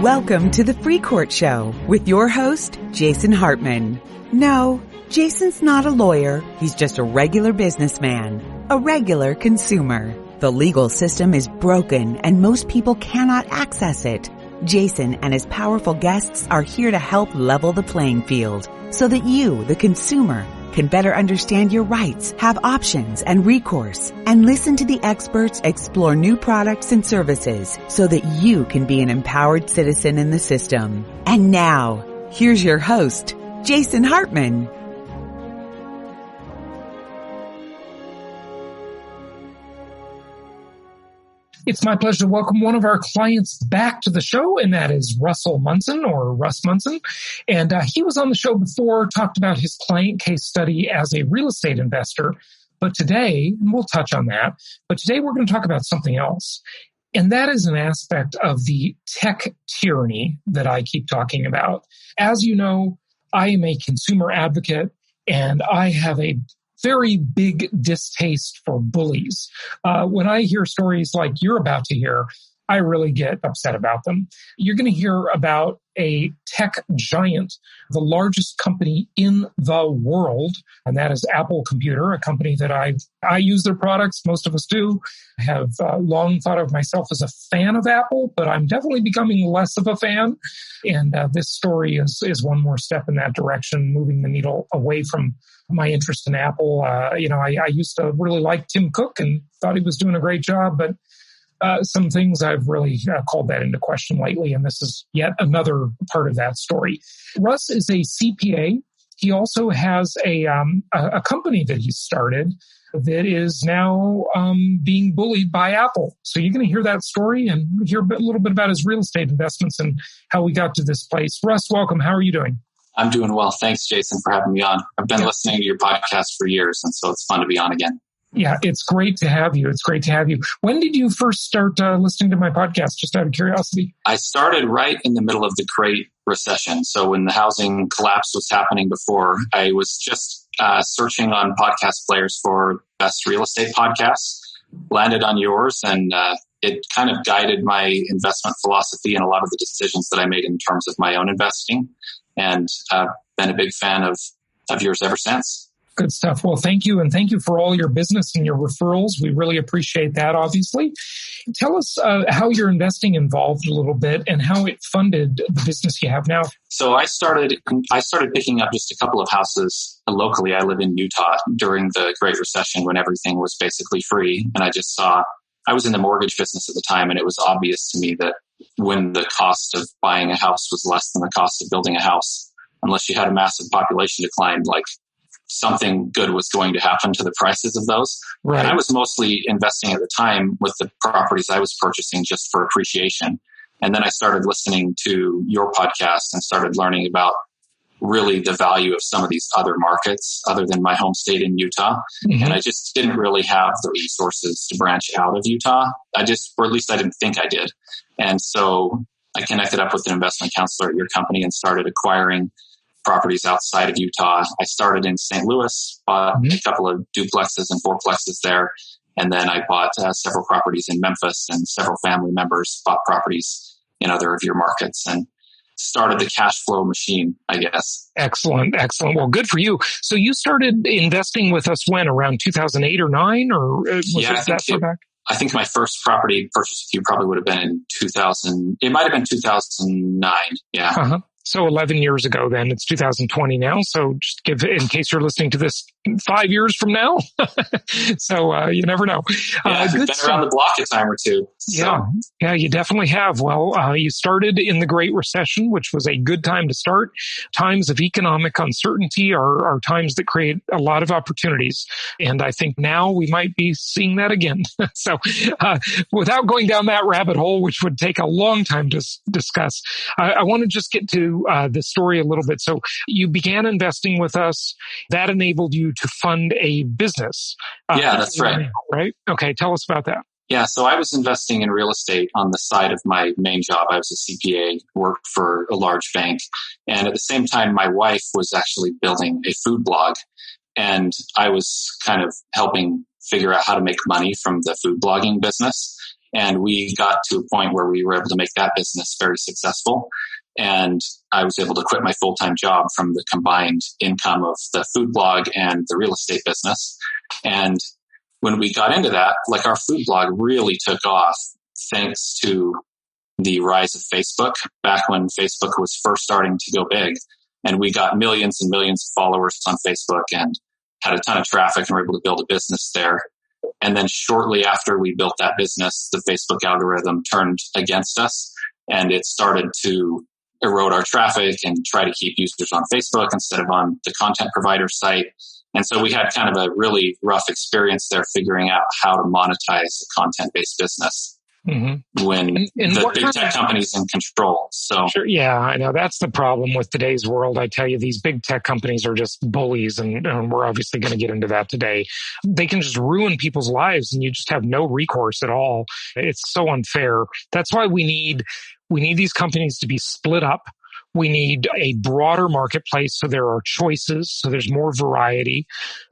Welcome to the Free Court Show with your host, Jason Hartman. No, Jason's not a lawyer. He's just a regular businessman, a regular consumer. The legal system is broken and most people cannot access it. Jason and his powerful guests are here to help level the playing field so that you, the consumer, can better understand your rights, have options and recourse, and listen to the experts explore new products and services so that you can be an empowered citizen in the system. And now, here's your host, Jason Hartman. It's my pleasure to welcome one of our clients back to the show, and that is Russ Munson. And he was on the show before, talked about his client case study as a real estate investor. But today, and we'll touch on that, but today we're going to talk about something else. And that is an aspect of the tech tyranny that I keep talking about. As you know, I am a consumer advocate, and I have a very big distaste for bullies. When I hear stories like you're about to hear, I really get upset about them. You're going to hear about a tech giant, the largest company in the world, and that is Apple Computer, a company that I use their products. Most of us do. I have long thought of myself as a fan of Apple, but I'm definitely becoming less of a fan. And this story is one more step in that direction, moving the needle away from my interest in Apple. I used to really like Tim Cook and thought he was doing a great job, but some things I've really called that into question lately, and this is yet another part of that story. Russ is a CPA. He also has a company that he started that is now being bullied by Apple. So you're going to hear that story and hear a little bit about his real estate investments and how we got to this place. Russ, welcome. How are you doing? I'm doing well. Thanks, Jason, for having me on. I've been listening to your podcast for years, and so it's fun to be on again. Yeah, it's great to have you. When did you first start listening to my podcast, just out of curiosity? I started right in the middle of the Great Recession. So when the housing collapse was happening before, I was just searching on podcast players for best real estate podcasts, landed on yours, and it kind of guided my investment philosophy and a lot of the decisions that I made in terms of my own investing. And I've been a big fan of yours ever since. Good stuff. Well, thank you. And thank you for all your business and your referrals. We really appreciate that, obviously. Tell us how your investing involved a little bit and how it funded the business you have now. So I started picking up just a couple of houses locally. I live in Utah during the Great Recession when everything was basically free. And I was in the mortgage business at the time, and it was obvious to me that when the cost of buying a house was less than the cost of building a house, unless you had a massive population decline, like something good was going to happen to the prices of those. Right. And I was mostly investing at the time with the properties I was purchasing just for appreciation. And then I started listening to your podcast and started learning about really the value of some of these other markets other than my home state in Utah. Mm-hmm. And I just didn't really have the resources to branch out of Utah. Or at least I didn't think I did. And so I connected up with an investment counselor at your company and started acquiring properties outside of Utah. I started in St. Louis, bought a couple of duplexes and fourplexes there. And then I bought several properties in Memphis, and several family members bought properties in other of your markets, and started the cash flow machine, I guess. Excellent. Well, good for you. So you started investing with us when, around 2008 or 9, or was it that far back? I think my first property purchase with you probably would have been in 2000. It might have been 2009. Yeah. Uh-huh. So 11 years ago then. It's 2020 now. So just in case you're listening to this 5 years from now. So you never know. Yeah, good been around the block a time or two. So. Yeah, you definitely have. Well, you started in the Great Recession, which was a good time to start. Times of economic uncertainty are times that create a lot of opportunities. And I think now we might be seeing that again. So without going down that rabbit hole, which would take a long time to discuss, I want to just get to the story a little bit. So you began investing with us. That enabled you to fund a business. Yeah, that's right. Right? Okay, tell us about that. Yeah, so I was investing in real estate on the side of my main job. I was a CPA, worked for a large bank. And at the same time, my wife was actually building a food blog. And I was kind of helping figure out how to make money from the food blogging business. And we got to a point where we were able to make that business very successful. And I was able to quit my full-time job from the combined income of the food blog and the real estate business. And when we got into that, like our food blog really took off thanks to the rise of Facebook back when Facebook was first starting to go big. And we got millions and millions of followers on Facebook and had a ton of traffic and were able to build a business there. And then shortly after we built that business, the Facebook algorithm turned against us and it started to erode our traffic and try to keep users on Facebook instead of on the content provider site. And so we had kind of a really rough experience there figuring out how to monetize a content-based business. Mm-hmm. When the big tech companies in control. So sure, yeah, I know that's the problem with today's world. I tell you, these big tech companies are just bullies, and we're obviously going to get into that today. They can just ruin people's lives, and you just have no recourse at all. It's so unfair. That's why we need these companies to be split up. We need a broader marketplace so there are choices, so there's more variety.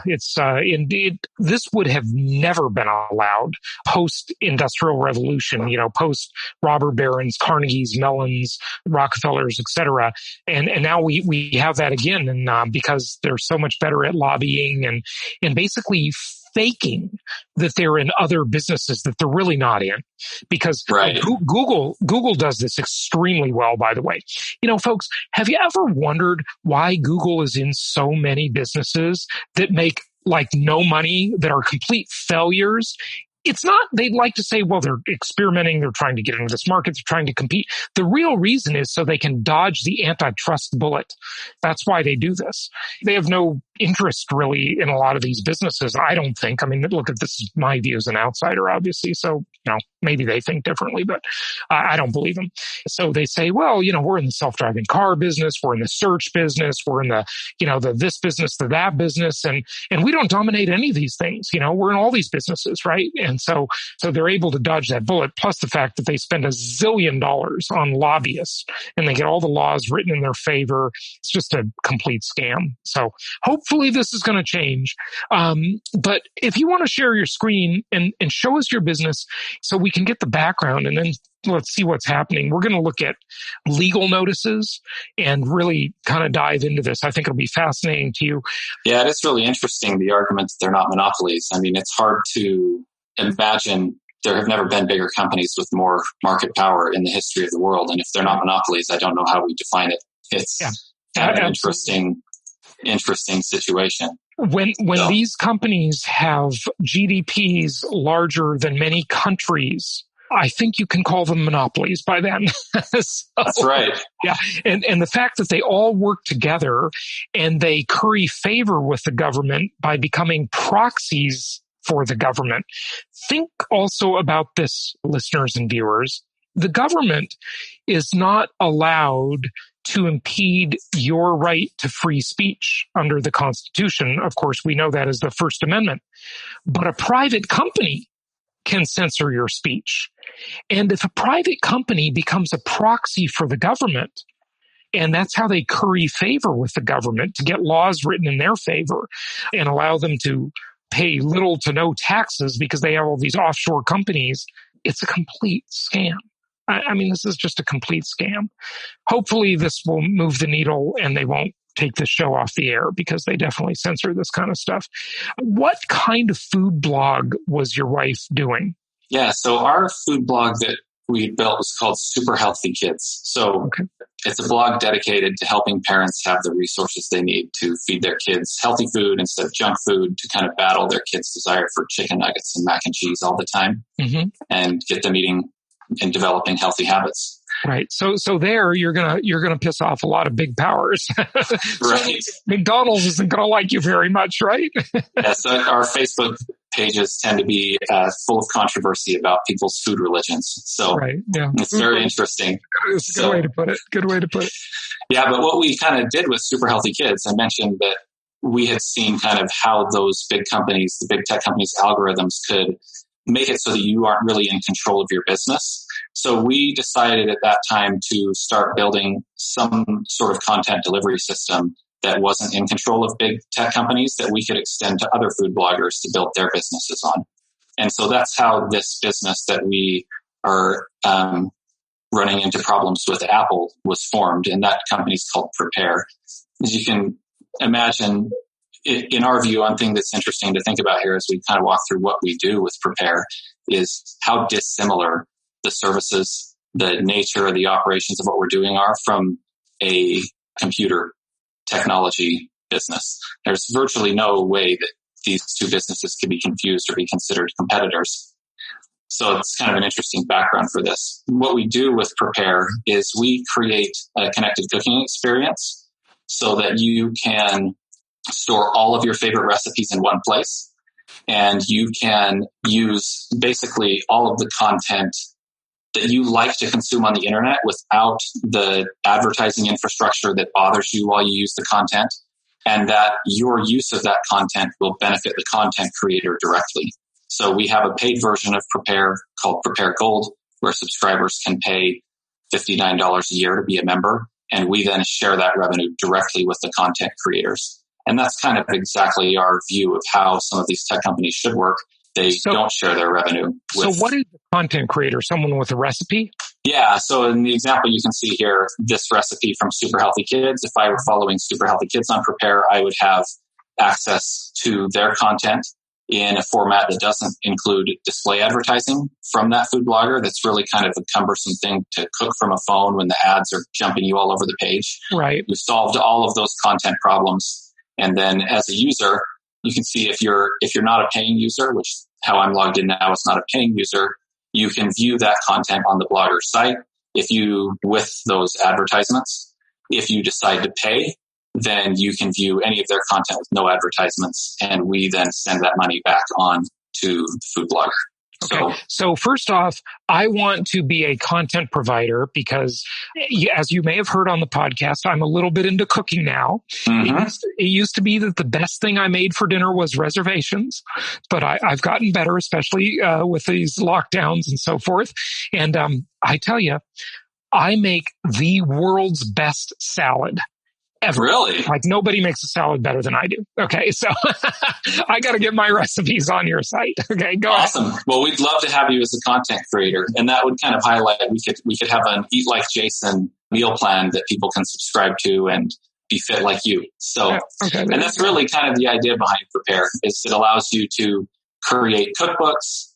It's indeed, this would have never been allowed post-industrial revolution, post robber barons, Carnegies, Mellons, Rockefellers, etc. And now we have that again, and because they're so much better at lobbying and basically faking that they're in other businesses that they're really not in, because right. Google does this extremely well, by the way. Folks, have you ever wondered why Google is in so many businesses that make like no money, that are complete failures? It's not, they'd like to say, well, they're experimenting, they're trying to get into this market, they're trying to compete. The real reason is so they can dodge the antitrust bullet. That's why they do this. They have no interest really in a lot of these businesses, I don't think. I mean, look, this is my view as an outsider, obviously. So, maybe they think differently, but I don't believe them. So they say, well, we're in the self-driving car business, we're in the search business, we're in the, the this business, the that business, and we don't dominate any of these things. We're in all these businesses, right? And so they're able to dodge that bullet, plus the fact that they spend $1 zillion on lobbyists and they get all the laws written in their favor. It's just a complete scam. So hopefully this is going to change. But if you want to share your screen and show us your business so we can get the background, and then let's see what's happening. We're going to look at legal notices and really kind of dive into this. I think it'll be fascinating to you. Yeah, it is really interesting, the argument that they're not monopolies. I mean, it's hard to imagine. There have never been bigger companies with more market power in the history of the world. And if they're not monopolies, I don't know how we define it. It's kind of an interesting situation. When these companies have GDPs larger than many countries, I think you can call them monopolies by then. That's right. Yeah. And the fact that they all work together and they curry favor with the government by becoming proxies for the government. Think also about this, listeners and viewers. The government is not allowed to impede your right to free speech under the Constitution. Of course, we know that as the First Amendment. But a private company can censor your speech. And if a private company becomes a proxy for the government, and that's how they curry favor with the government to get laws written in their favor and allow them to pay little to no taxes because they have all these offshore companies, it's a complete scam. I mean, this is just a complete scam. Hopefully this will move the needle and they won't take the show off the air, because they definitely censor this kind of stuff. What kind of food blog was your wife doing? Yeah, so our food blog that we built was called Super Healthy Kids. So It's a blog dedicated to helping parents have the resources they need to feed their kids healthy food instead of junk food, to kind of battle their kids' desire for chicken nuggets and mac and cheese all the time, and get them eating and developing healthy habits. Right. So there you're gonna piss off a lot of big powers. Right. So McDonald's isn't gonna like you very much, right? Yeah. So our Facebook pages tend to be full of controversy about people's food religions. So it's very interesting. It's a good way to put it. Good way to put it. Yeah, but what we kind of did with Super Healthy Kids, I mentioned that we had seen kind of how those big companies, the big tech companies' algorithms could make it so that you aren't really in control of your business. So we decided at that time to start building some sort of content delivery system that wasn't in control of big tech companies, that we could extend to other food bloggers to build their businesses on. And so that's how this business that we are running into problems with Apple was formed. And that company is called PrePear. As you can imagine, in our view, one thing that's interesting to think about here as we kind of walk through what we do with PrePear is how dissimilar the services, the nature, the operations of what we're doing are from a computer technology business. There's virtually no way that these two businesses can be confused or be considered competitors. So it's kind of an interesting background for this. What we do with PrePear is we create a connected cooking experience so that you can store all of your favorite recipes in one place, and you can use basically all of the content that you like to consume on the internet without the advertising infrastructure that bothers you while you use the content, and that your use of that content will benefit the content creator directly. So we have a paid version of PrePear called PrePear Gold, where subscribers can pay $59 a year to be a member, and we then share that revenue directly with the content creators. And that's kind of exactly our view of how some of these tech companies should work. They don't share their revenue with... So what is the content creator? Someone with a recipe? Yeah. So in the example you can see here, this recipe from Super Healthy Kids, if I were following Super Healthy Kids on PrePear, I would have access to their content in a format that doesn't include display advertising from that food blogger. That's really kind of a cumbersome thing to cook from a phone when the ads are jumping you all over the page. Right. We've solved all of those content problems. And then as a user, you can see if you're not a paying user, which how I'm logged in now is not a paying user, you can view that content on the blogger's site with those advertisements. If you decide to pay, then you can view any of their content with no advertisements, and we then send that money back on to the food blogger. Okay. So first off, I want to be a content provider because, as you may have heard on the podcast, I'm a little bit into cooking now. Mm-hmm. It used to be that the best thing I made for dinner was reservations, but I've gotten better, especially with these lockdowns and so forth. And I tell you, I make the world's best salad. Ever. Really? Like nobody makes a salad better than I do. Okay. So I got to get my recipes on your site. Okay. Go awesome. ahead. Well, we'd love to have you as a content creator. And that would kind of highlight, we could have an Eat Like Jason meal plan that people can subscribe to and be fit like you. So, and that's really kind of the idea behind PrePear is it allows you to create cookbooks,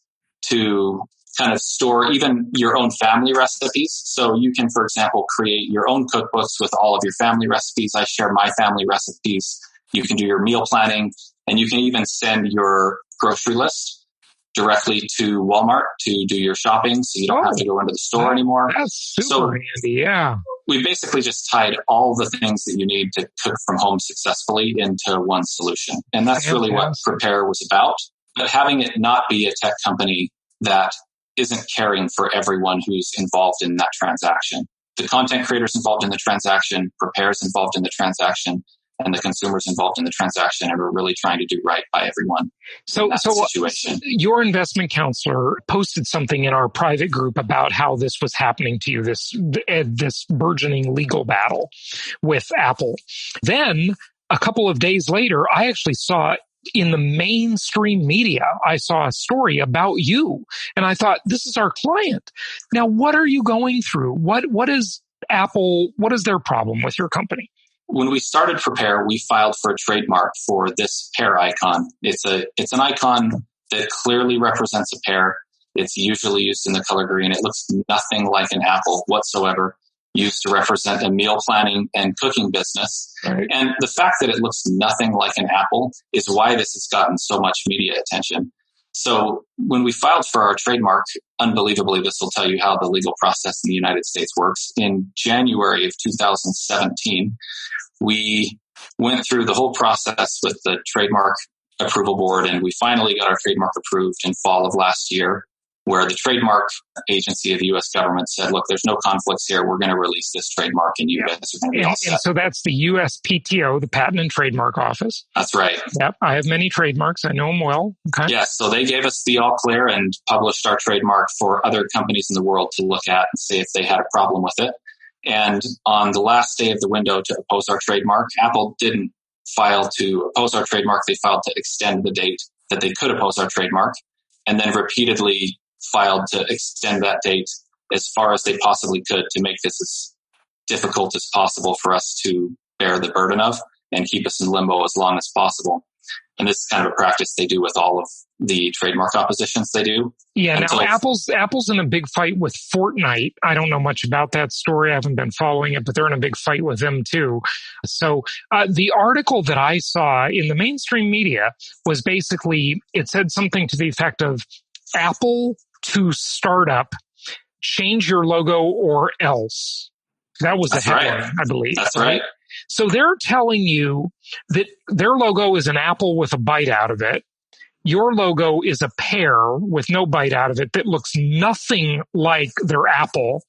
to kind of store even your own family recipes. So you can, for example, create your own cookbooks with all of your family recipes. I share my family recipes. You can do your meal planning, and you can even send your grocery list directly to Walmart to do your shopping, so you don't have to go into the store anymore. That's super handy, yeah. We basically just tied all the things that you need to cook from home successfully into one solution. And that's really what PrePear was about. But having it not be a tech company that isn't caring for everyone who's involved in that transaction. The content creators involved in the transaction, PrePear's involved in the transaction, and the consumers involved in the transaction, and we're really trying to do right by everyone. So situation. Your investment counselor posted something in our private group about how this was happening to you, this burgeoning legal battle with Apple. Then a couple of days later, I actually saw in the mainstream media, I saw a story about you, and I thought, this is our client. Now, what are you going through? What is Apple? What is their problem with your company? When we started PrePear, we filed for a trademark for this pear icon. It's an icon that clearly represents a pear. It's usually used in the color green. It looks nothing like an apple whatsoever, used to represent a meal planning and cooking business. Right. And the fact that it looks nothing like an apple is why this has gotten so much media attention. So when we filed for our trademark, unbelievably, this will tell you how the legal process in the United States works. In January of 2017, we went through the whole process with the trademark approval board, and we finally got our trademark approved in fall of last year, where the trademark agency of the U.S. government said, look, there's no conflicts here. We're going to release this trademark, and you guys are going to be all set. And so that's the USPTO, the Patent and Trademark Office. That's right. Yep. I have many trademarks. I know them well. Okay. Yes. So they gave us the all clear and published our trademark for other companies in the world to look at and see if they had a problem with it. And on the last day of the window to oppose our trademark, Apple didn't file to oppose our trademark. They filed to extend the date that they could oppose our trademark. and then repeatedly filed to extend that date as far as they possibly could to make this as difficult as possible for us to bear the burden of and keep us in limbo as long as possible. And this is kind of a practice they do with all of the trademark oppositions they do. Yeah, now Apple's in a big fight with Fortnite. I don't know much about that story. I haven't been following it, but they're in a big fight with them too. So the article that I saw in the mainstream media was basically, it said something to the effect of Apple to startup, change your logo or else. That was the headline, right. I believe. That's right. So they're telling you that their logo is an apple with a bite out of it. Your logo is a pear with no bite out of it that looks nothing like their apple.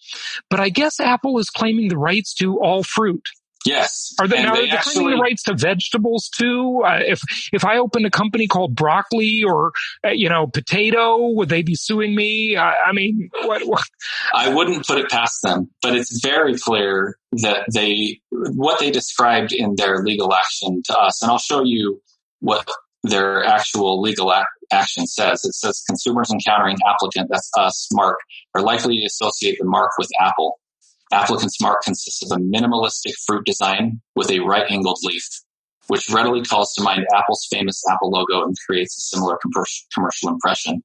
But I guess Apple is claiming the rights to all fruit. Yes. Are they claiming the rights to vegetables too? If I opened a company called Broccoli or, Potato, would they be suing me? I mean, what? I wouldn't put it past them, but it's very clear that what they described in their legal action to us, and I'll show you what their actual legal action says. It says consumers encountering applicant, that's us, mark, are likely to associate the mark with Apple. Applicant's mark consists of a minimalistic fruit design with a right-angled leaf, which readily calls to mind Apple's famous Apple logo and creates a similar commercial impression.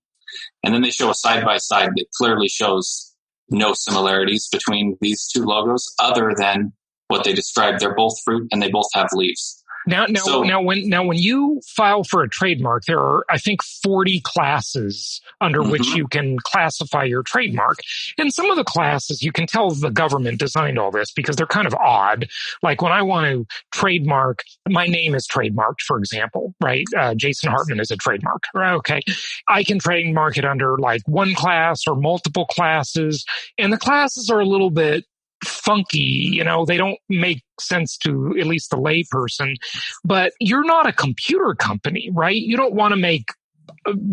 And then they show a side-by-side that clearly shows no similarities between these two logos other than what they described. They're both fruit and they both have leaves. Now, when you file for a trademark, there are, I think, 40 classes under which you can classify your trademark. And some of the classes, you can tell the government designed all this because they're kind of odd. Like when I want to trademark, my name is trademarked, for example, right? Jason Hartman is a trademark. Okay. I can trademark it under like one class or multiple classes. And the classes are a little bit funky, they don't make sense to at least the lay person. But you're not a computer company, right? You don't want to make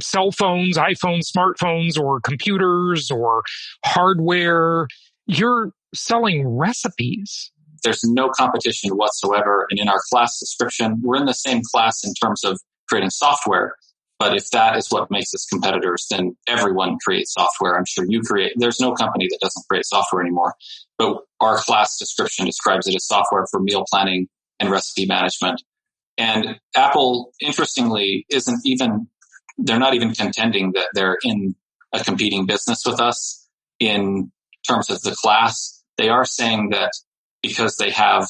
cell phones, iPhones, smartphones, or computers or hardware. You're selling recipes. There's no competition whatsoever. And in our class description, we're in the same class in terms of creating software. But if that is what makes us competitors, then everyone creates software. I'm sure you create. There's no company that doesn't create software anymore. But our class description describes it as software for meal planning and recipe management. And Apple, interestingly, they're not even contending that they're in a competing business with us in terms of the class. They are saying that because they have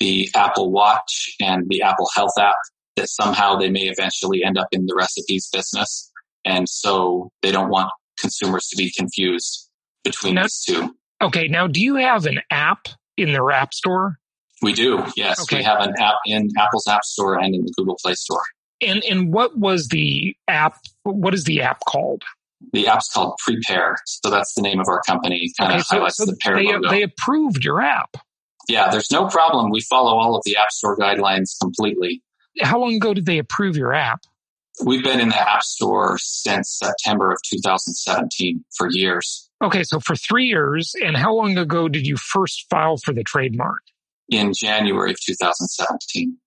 the Apple Watch and the Apple Health app, that somehow they may eventually end up in the recipes business. And so they don't want consumers to be confused between these two. Okay. Now, do you have an app in their app store? We do. Yes. Okay. We have an app in Apple's App Store and in the Google Play Store. And what was the app? What is the app called? The app's called PrePear. So that's the name of our company. Highlights the Pear logo. They approved your app. Yeah, there's no problem. We follow all of the App Store guidelines completely. How long ago did they approve your app? We've been in the App Store since September of 2017 for years. Okay, so for 3 years. And how long ago did you first file for the trademark? In January of 2017.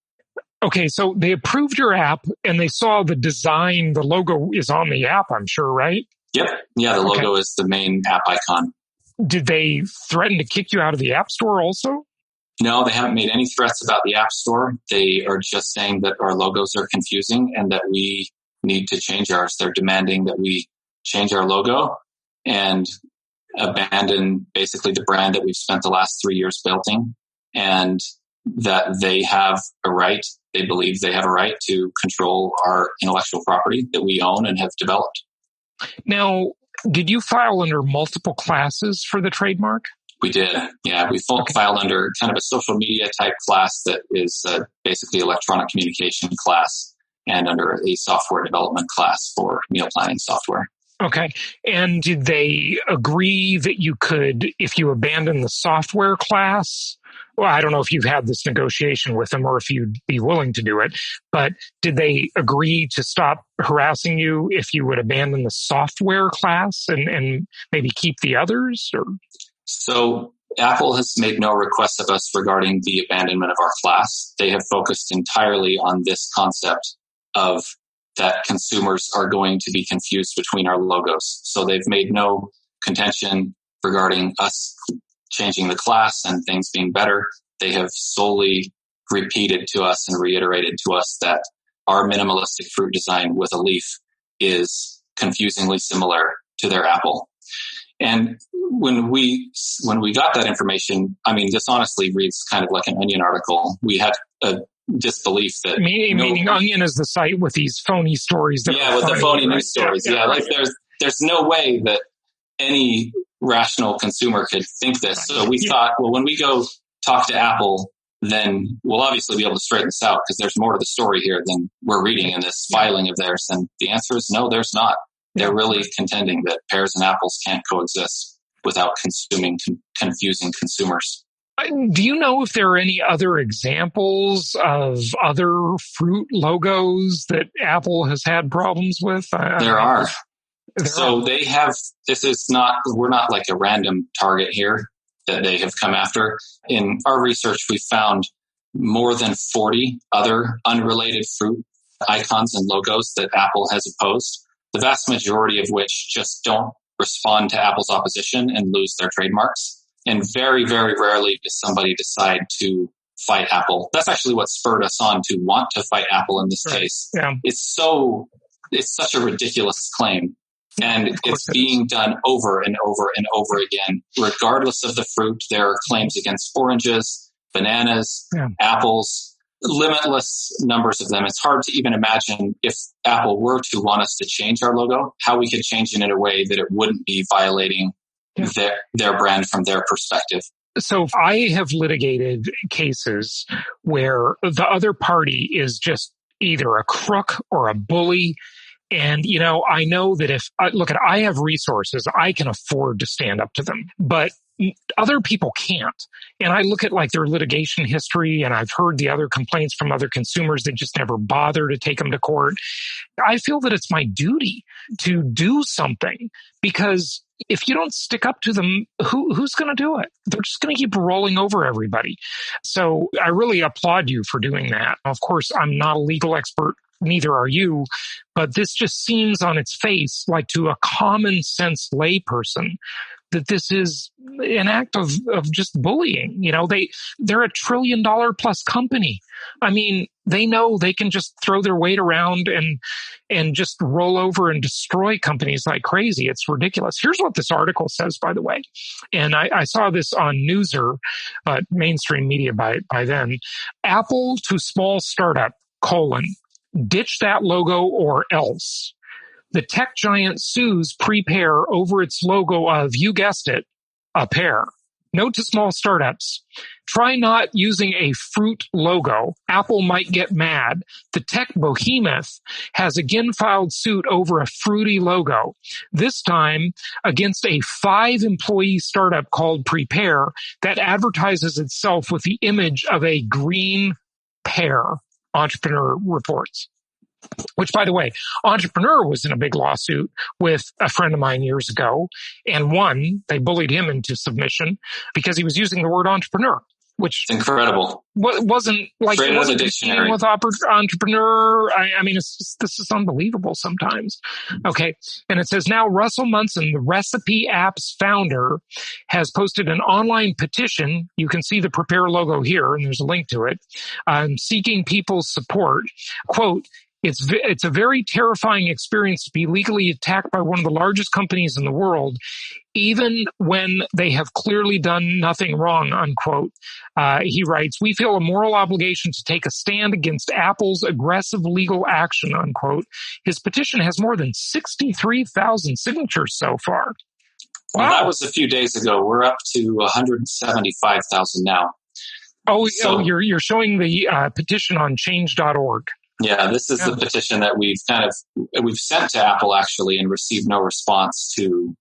Okay, so they approved your app and they saw the design, the logo is on the app, I'm sure, right? Yep. Yeah, the logo is the main app icon. Did they threaten to kick you out of the App Store also? No, they haven't made any threats about the App Store. They are just saying that our logos are confusing and that we need to change ours. They're demanding that we change our logo and abandon basically the brand that we've spent the last 3 years building, and that they have a right, they believe they have a right to control our intellectual property that we own and have developed. Now, did you file under multiple classes for the trademark? We did. Yeah, we filed under kind of a social media type class that is basically electronic communication class, and under a software development class for meal planning software. Okay. And did they agree that you could, if you abandon the software class, well, I don't know if you've had this negotiation with them or if you'd be willing to do it, but did they agree to stop harassing you if you would abandon the software class and maybe keep the others? Or? So Apple has made no requests of us regarding the abandonment of our class. They have focused entirely on this concept of that consumers are going to be confused between our logos. So they've made no contention regarding us changing the class and things being better. They have solely repeated to us and reiterated to us that our minimalistic fruit design with a leaf is confusingly similar to their apple. And when we got that information, I mean, this honestly reads kind of like an Onion article. We had a disbelief that meaning Onion is the site with these phony stories. With the phony news stories. Like there's no way that any rational consumer could think this. So we thought, well, when we go talk to Apple, then we'll obviously be able to straighten this out because there's more to the story here than we're reading in this filing of theirs. And the answer is no, there's not. They're really contending that pears and apples can't coexist without confusing consumers. Do you know if there are any other examples of other fruit logos that Apple has had problems with? There are. So they have, we're not like a random target here that they have come after. In our research, we found more than 40 other unrelated fruit icons and logos that Apple has opposed, the vast majority of which just don't respond to Apple's opposition and lose their trademarks. And very, very rarely does somebody decide to fight Apple. That's actually what spurred us on to want to fight Apple in this case. Yeah. It's such a ridiculous claim. And it's being done over and over and over again. Regardless of the fruit, there are claims against oranges, bananas, apples, limitless numbers of them. It's hard to even imagine if Apple were to want us to change our logo, how we could change it in a way that it wouldn't be violating their brand from their perspective. So I have litigated cases where the other party is just either a crook or a bully. And, I know that I have resources, I can afford to stand up to them, but other people can't. And I look at their litigation history, and I've heard the other complaints from other consumers that just never bother to take them to court. I feel that it's my duty to do something, because if you don't stick up to them, who's going to do it? They're just going to keep rolling over everybody. So I really applaud you for doing that. Of course, I'm not a legal expert. Neither are you, but this just seems on its face like to a common sense layperson that this is an act of just bullying. They're $1 trillion plus company. I mean, they know they can just throw their weight around and just roll over and destroy companies like crazy. It's ridiculous. Here's what this article says, by the way. And I saw this on Newser, mainstream media by then. Apple to small startup, ditch that logo or else. The tech giant sues PrePear over its logo of, you guessed it, a pear. Note to small startups, try not using a fruit logo. Apple might get mad. The tech behemoth has again filed suit over a fruity logo, this time against a 5-employee startup called PrePear that advertises itself with the image of a green pear. Entrepreneur reports. Which, by the way, Entrepreneur was in a big lawsuit with a friend of mine years ago and won. They bullied him into submission because he was using the word entrepreneur, which it's incredible. Wasn't like it wasn't dictionary with entrepreneur. I mean, this is unbelievable sometimes. Okay, and it says now Russell Munson, the recipe app's founder, has posted an online petition. You can see the PrePear logo here, and there's a link to it. Seeking people's support. Quote. It's a very terrifying experience to be legally attacked by one of the largest companies in the world, even when they have clearly done nothing wrong, unquote. He writes, we feel a moral obligation to take a stand against Apple's aggressive legal action, unquote. His petition has more than 63,000 signatures so far. Wow. Well, that was a few days ago. We're up to 175,000 now. So you're showing the petition on change.org. Yeah, this is the petition that we've sent to Apple actually and received no response to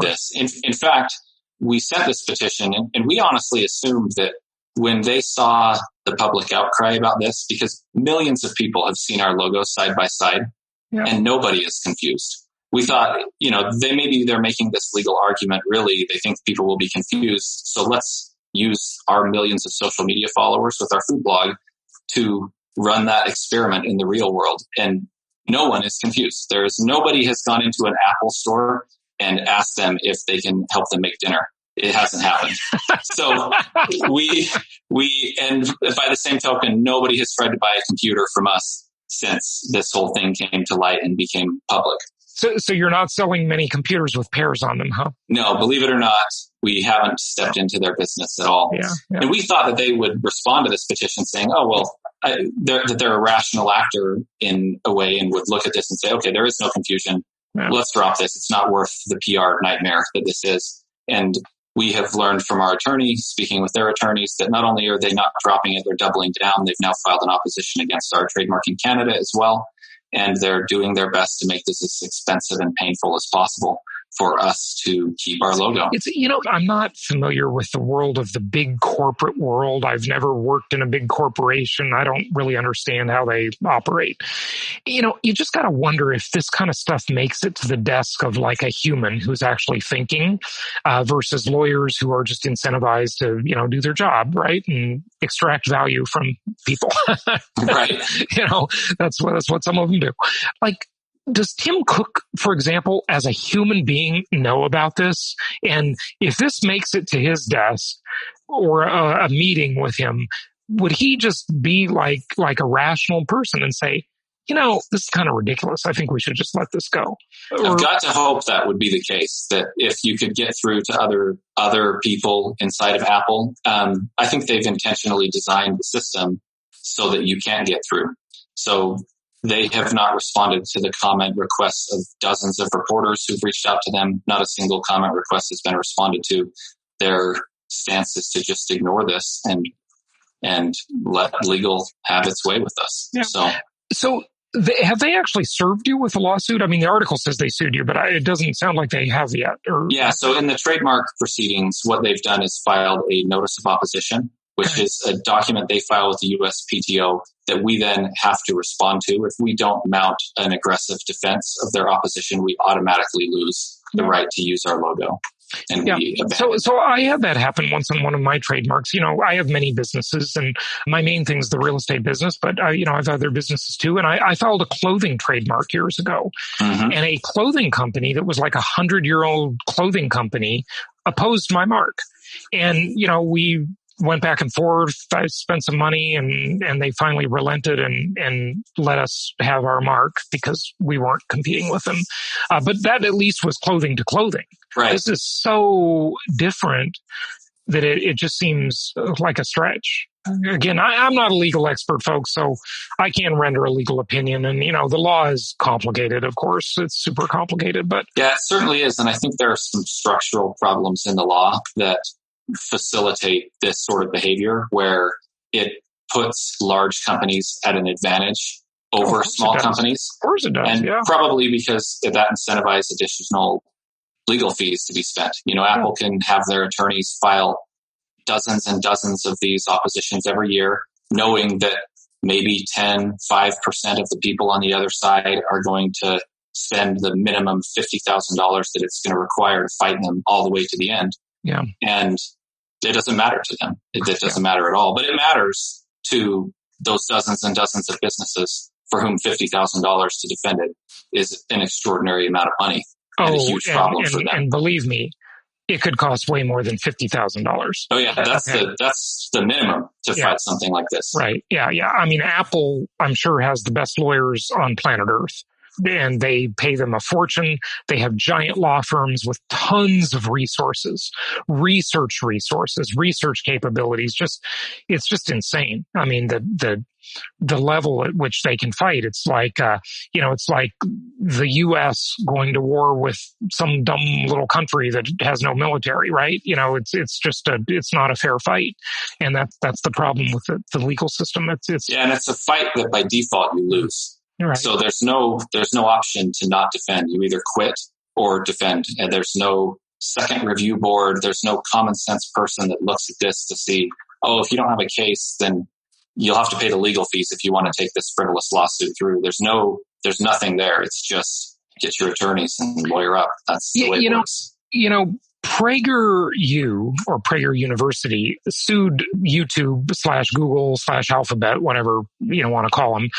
this. In fact, we sent this petition and we honestly assumed that when they saw the public outcry about this, because millions of people have seen our logos side by side and nobody is confused. We thought, they're making this legal argument. Really, they think people will be confused. So let's use our millions of social media followers with our food blog to run that experiment in the real world. And no one is confused. Nobody has gone into an Apple store and asked them if they can help them make dinner. It hasn't happened. So and by the same token, nobody has tried to buy a computer from us since this whole thing came to light and became public. So you're not selling many computers with Pears on them, huh? No, believe it or not, we haven't stepped into their business at all. Yeah. And we thought that they would respond to this petition saying, oh, well, that they're a rational actor in a way and would look at this and say, okay, there is no confusion. Yeah. Let's drop this. It's not worth the PR nightmare that this is. And we have learned from our attorney, speaking with their attorneys, that not only are they not dropping it, they're doubling down. They've now filed an opposition against our trademark in Canada as well. And they're doing their best to make this as expensive and painful as possible for us to keep our logo. I'm not familiar with the world of the big corporate world. I've never worked in a big corporation. I don't really understand how they operate. You just got to wonder if this kind of stuff makes it to the desk of like a human who's actually thinking versus lawyers who are just incentivized to, do their job, right? And extract value from people. Right. That's what some of them do. Like, does Tim Cook, for example, as a human being, know about this? And if this makes it to his desk or a meeting with him, would he just be like a rational person and say, this is kind of ridiculous. I think we should just let this go? I've got to hope that would be the case, that if you could get through to other people inside of Apple, I think they've intentionally designed the system so that you can't get through. So they have not responded to the comment requests of dozens of reporters who've reached out to them. Not a single comment request has been responded to. Their stance is to just ignore this and let legal have its way with us. Yeah. So have they actually served you with a lawsuit? I mean, the article says they sued you, but it doesn't sound like they have yet. Yeah. So in the trademark proceedings, what they've done is filed a notice of opposition, which is a document they file with the USPTO that we then have to respond to. If we don't mount an aggressive defense of their opposition, we automatically lose the right to use our logo. And so I had that happen once on one of my trademarks. I have many businesses, and my main thing is the real estate business, but I have other businesses too. And I filed a clothing trademark years ago, and a clothing company that was like 100-year-old clothing company opposed my mark. And, we went back and forth. I spent some money and they finally relented and let us have our mark because we weren't competing with them. But that at least was clothing to clothing. Right. This is so different that it just seems like a stretch. Again, I'm not a legal expert, folks, so I can't render a legal opinion. And, the law is complicated, of course. It's super complicated, but. Yeah, it certainly is. And I think there are some structural problems in the law that facilitate this sort of behavior where it puts large companies at an advantage over small companies. Of course it does. And probably because that incentivizes additional legal fees to be spent. Apple can have their attorneys file dozens and dozens of these oppositions every year, knowing that maybe 5% of the people on the other side are going to spend the minimum $50,000 that it's going to require to fight them all the way to the end. Yeah. And it doesn't matter to them. It doesn't matter at all. But it matters to those dozens and dozens of businesses for whom $50,000 to defend it is an extraordinary amount of money and a huge problem for them. And believe me, it could cost way more than $50,000. Oh yeah, that's the minimum to fight something like this. Right. Yeah. I mean, Apple, I'm sure, has the best lawyers on planet Earth. And they pay them a fortune. They have giant law firms with tons of resources, research capabilities. It's just insane. I mean, the level at which they can fight. It's like, it's like the U.S. going to war with some dumb little country that has no military, right? It's not a fair fight. And that's the problem with the legal system. And it's a fight that by default you lose. Right. So there's no option to not defend. You either quit or defend. And there's no second review board. There's no common sense person that looks at this to see, if you don't have a case, then you'll have to pay the legal fees if you want to take this frivolous lawsuit through. There's nothing there. It's just get your attorneys and lawyer up. That's the way it works. PragerU or Prager University sued YouTube / Google / Alphabet, whatever you want to call them.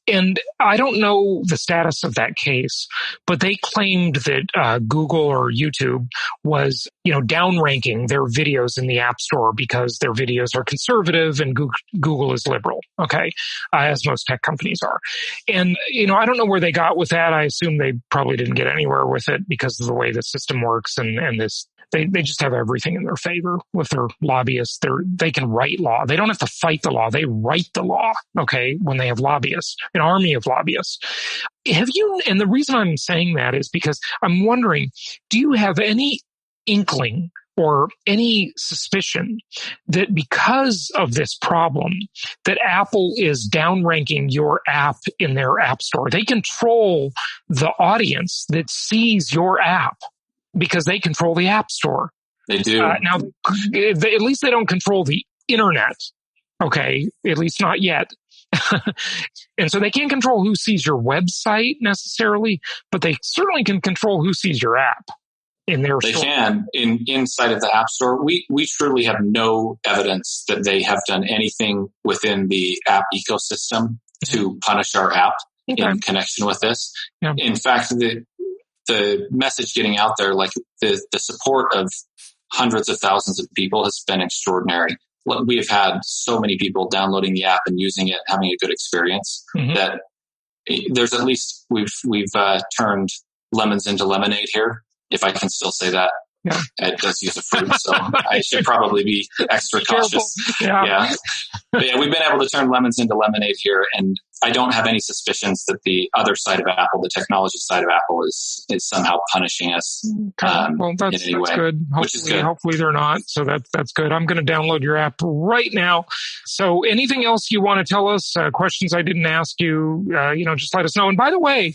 And I don't know the status of that case, but they claimed that Google or YouTube was, downranking their videos in the App Store because their videos are conservative and Google is liberal. Okay. As most tech companies are. And, I don't know where they got with that. I assume they probably didn't get anywhere with it because of the way the system works and this. They just have everything in their favor with their lobbyists. They can write law. They don't have to fight the law. They write the law, okay, when they have lobbyists, an army of lobbyists. And the reason I'm saying that is because I'm wondering, do you have any inkling or any suspicion that because of this problem, that Apple is downranking your app in their app store? They control the audience that sees your app, because they control the App Store. They do. Now, at least they don't control the internet. Okay. At least not yet. And so they can't control who sees your website necessarily, but they certainly can control who sees your app in their store. They can. Inside of the App Store, we truly have no evidence that they have done anything within the app ecosystem to punish our app in connection with this. Yeah. In fact, the message getting out there, like the support of hundreds of thousands of people has been extraordinary. We have had so many people downloading the app and using it, having a good experience, that there's at least we've turned lemons into lemonade here, if I can still say that. Yeah. It does use a fruit, so I should probably be extra cautious. Yeah. But yeah, we've been able to turn lemons into lemonade here, and I don't have any suspicions that the other side of Apple, the technology side of Apple, is somehow punishing us in any way. Good. Which is good. Hopefully they're not. So that's good. I'm going to download your app right now. So anything else you want to tell us? Questions I didn't ask you? Just let us know. And by the way,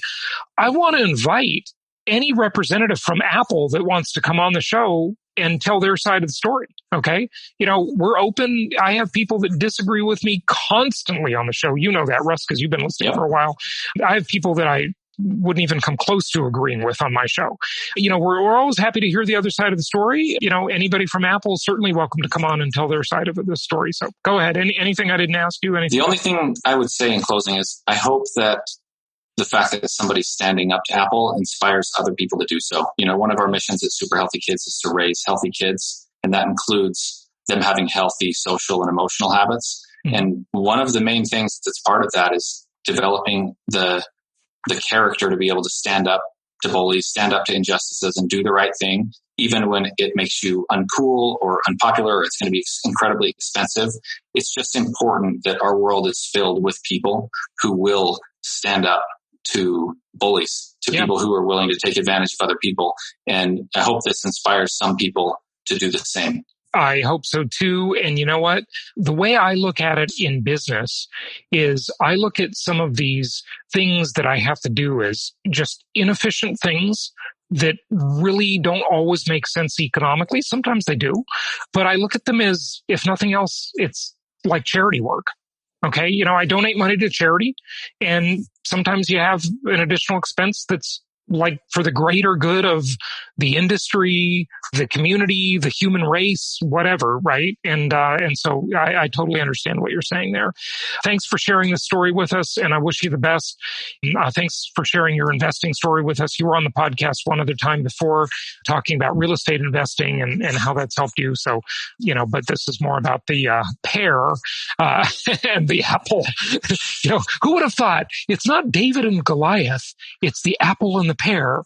I want to invite any representative from Apple that wants to come on the show and tell their side of the story. Okay. We're open. I have people that disagree with me constantly on the show. You know that, Russ, because you've been listening for a while. I have people that I wouldn't even come close to agreeing with on my show. We're always happy to hear the other side of the story. Anybody from Apple is certainly welcome to come on and tell their side of the story. So go ahead. Anything I didn't ask you? Anything? The only thing I would say in closing is I hope that the fact that somebody's standing up to Apple inspires other people to do so. One of our missions at Super Healthy Kids is to raise healthy kids, and that includes them having healthy social and emotional habits. Mm-hmm. And one of the main things that's part of that is developing the character to be able to stand up to bullies, stand up to injustices, and do the right thing, even when it makes you uncool or unpopular, or it's going to be incredibly expensive. It's just important that our world is filled with people who will stand up to bullies, to people who are willing to take advantage of other people. And I hope this inspires some people to do the same. I hope so too. And you know what? The way I look at it in business is I look at some of these things that I have to do as just inefficient things that really don't always make sense economically. Sometimes they do, but I look at them as, if nothing else, it's like charity work. Okay. I donate money to charity, and sometimes you have an additional expense that's like for the greater good of the industry, the community, the human race, whatever, right? And so I totally understand what you're saying there. Thanks for sharing this story with us, and I wish you the best. Thanks for sharing your investing story with us. You were on the podcast one other time before talking about real estate investing and how that's helped you. So, but this is more about the Pear and the Apple. Who would have thought? It's not David and Goliath. It's the Apple and the Pear.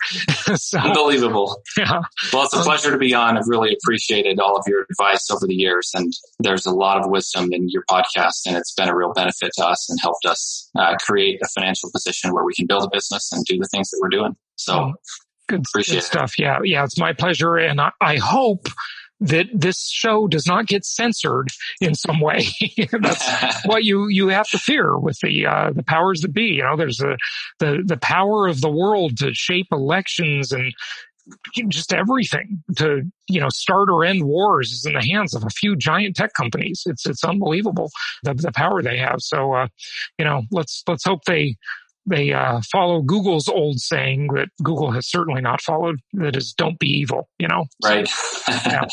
So, unbelievable. Yeah. Well, it's a pleasure to be on. I've really appreciated all of your advice over the years, and there's a lot of wisdom in your podcast, and it's been a real benefit to us and helped us create a financial position where we can build a business and do the things that we're doing. So good stuff. Yeah, it's my pleasure, and I hope that this show does not get censored in some way. That's what you have to fear with the powers that be. There's the power of the world to shape elections and just everything, to start or end wars is in the hands of a few giant tech companies. It's unbelievable the power they have. So let's hope they they follow Google's old saying that Google has certainly not followed, that is, don't be evil, Right. Yeah.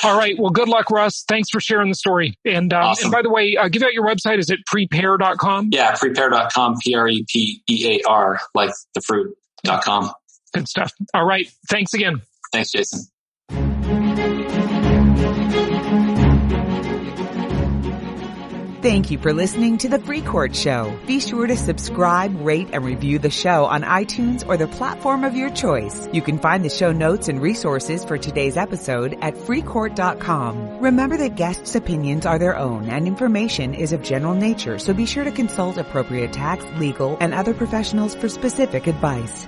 All right. Well, good luck, Russ. Thanks for sharing the story. And Awesome. And by the way, give out your website. Is it PrePear.com? Yeah, PrePear.com, PrePear, like the fruit.com. Good stuff. All right. Thanks again. Thanks, Jason. Thank you for listening to The Free Court Show. Be sure to subscribe, rate, and review the show on iTunes or the platform of your choice. You can find the show notes and resources for today's episode at freecourt.com. Remember that guests' opinions are their own and information is of general nature, so be sure to consult appropriate tax, legal, and other professionals for specific advice.